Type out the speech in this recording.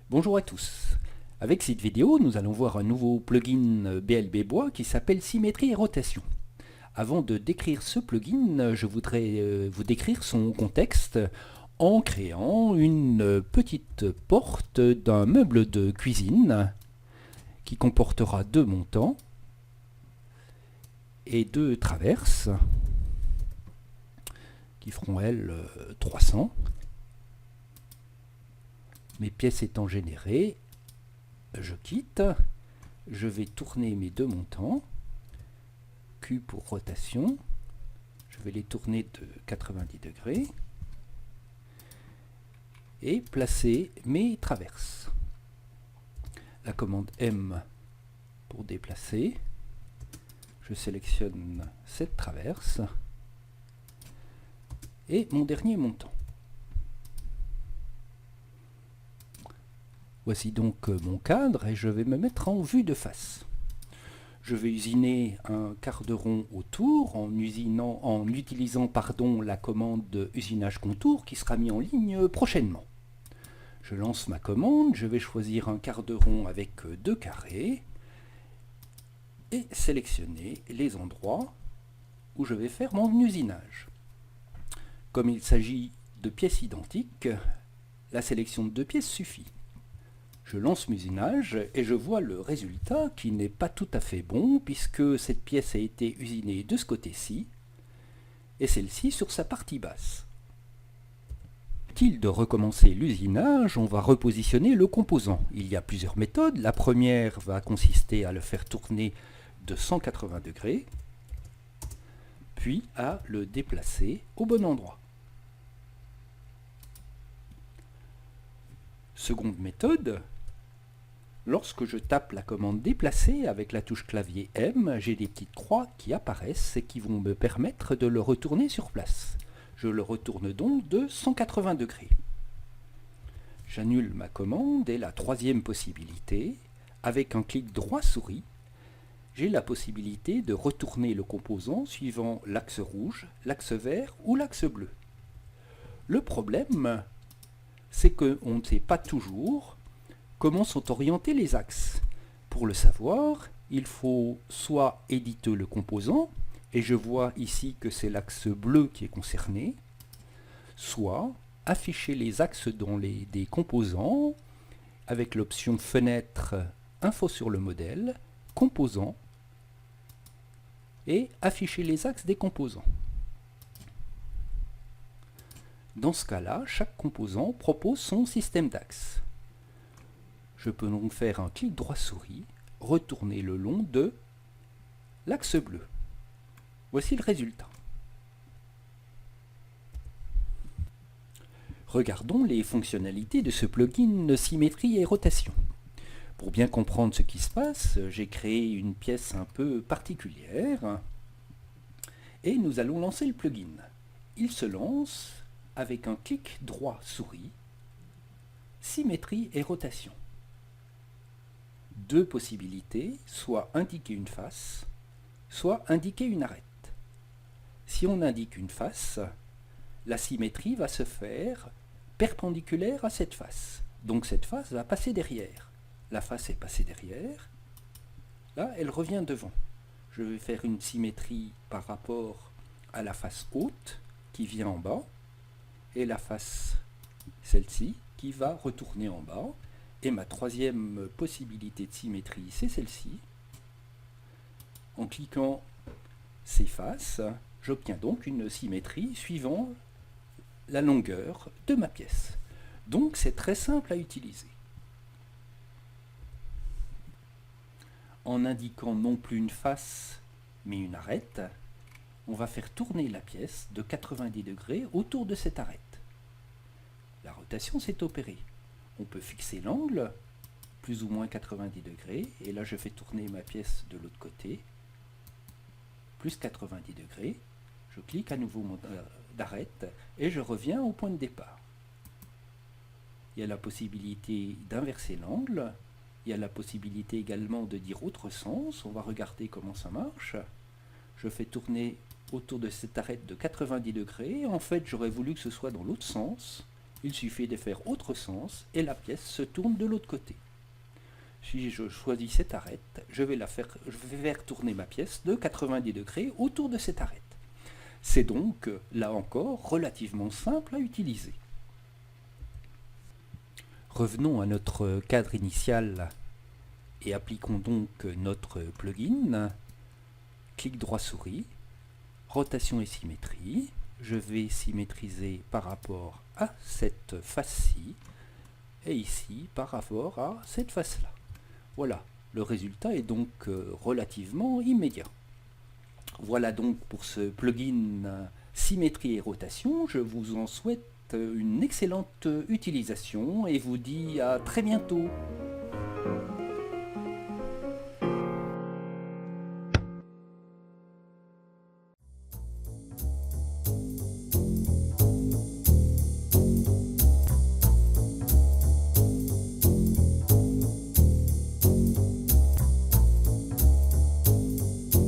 Bonjour à tous. Avec cette vidéo, nous allons voir un nouveau plugin BLB Bois qui s'appelle Symétrie et Rotation. Avant de décrire ce plugin, je voudrais vous décrire son contexte en créant une petite porte d'un meuble de cuisine qui comportera deux montants et deux traverses qui feront elles 300. Mes pièces étant générées, je quitte, je vais tourner mes deux montants, Q pour rotation, je vais les tourner de 90 degrés et placer mes traverses. La commande M pour déplacer, je sélectionne cette traverse et mon dernier montant. Voici donc mon cadre et je vais me mettre en vue de face. Je vais usiner un quart de rond autour en utilisant la commande de usinage contour qui sera mis en ligne prochainement. Je lance ma commande, je vais choisir un quart de rond avec deux carrés et sélectionner les endroits où je vais faire mon usinage. Comme il s'agit de pièces identiques, la sélection de deux pièces suffit. Je lance mon usinage et je vois le résultat qui n'est pas tout à fait bon puisque cette pièce a été usinée de ce côté-ci et celle-ci sur sa partie basse. Utile de recommencer l'usinage, on va repositionner le composant. Il y a plusieurs méthodes. La première va consister à le faire tourner de 180 degrés, puis à le déplacer au bon endroit. Seconde méthode, lorsque je tape la commande déplacer avec la touche clavier M, j'ai des petites croix qui apparaissent et qui vont me permettre de le retourner sur place. Je le retourne donc de 180 degrés. J'annule ma commande et la troisième possibilité, avec un clic droit souris, j'ai la possibilité de retourner le composant suivant l'axe rouge, l'axe vert ou l'axe bleu. Le problème, c'est qu'on ne sait pas toujours comment sont orientés les axes. Pour le savoir, il faut soit éditer le composant, et je vois ici que c'est l'axe bleu qui est concerné, soit afficher les axes des composants avec l'option fenêtre, info sur le modèle, composants, et afficher les axes des composants. Dans ce cas-là, chaque composant propose son système d'axes. Je peux donc faire un clic droit souris, retourner le long de l'axe bleu. Voici le résultat. Regardons les fonctionnalités de ce plugin symétrie et rotation. Pour bien comprendre ce qui se passe, j'ai créé une pièce un peu particulière et nous allons lancer le plugin. Il se lance avec un clic droit souris, symétrie et rotation. Deux possibilités, soit indiquer une face, soit indiquer une arête. Si on indique une face, la symétrie va se faire perpendiculaire à cette face. Donc cette face va passer derrière. La face est passée derrière. Là, elle revient devant. Je vais faire une symétrie par rapport à la face haute qui vient en bas et la face, celle-ci, qui va retourner en bas. Et ma troisième possibilité de symétrie, c'est celle-ci. En cliquant ces faces, j'obtiens donc une symétrie suivant la longueur de ma pièce. Donc c'est très simple à utiliser. En indiquant non plus une face, mais une arête, on va faire tourner la pièce de 90 degrés autour de cette arête. La rotation s'est opérée. On peut fixer l'angle, plus ou moins 90 degrés, et là je fais tourner ma pièce de l'autre côté, plus 90 degrés, je clique à nouveau d'arête, et je reviens au point de départ. Il y a la possibilité d'inverser l'angle, il y a la possibilité également de dire autre sens, on va regarder comment ça marche. Je fais tourner autour de cette arête de 90 degrés, en fait j'aurais voulu que ce soit dans l'autre sens, Il suffit de faire autre sens et la pièce se tourne de l'autre côté. Si je choisis cette arête, je vais faire tourner ma pièce de 90 degrés autour de cette arête. C'est donc, là encore, relativement simple à utiliser. Revenons à notre cadre initial et appliquons donc notre plugin. Clic droit souris, rotation et symétrie. Je vais symétriser par rapport à cette face-ci et ici par rapport à cette face-là. Voilà, le résultat est donc relativement immédiat. Voilà donc pour ce plugin symétrie et rotation. Je vous en souhaite une excellente utilisation et vous dis à très bientôt.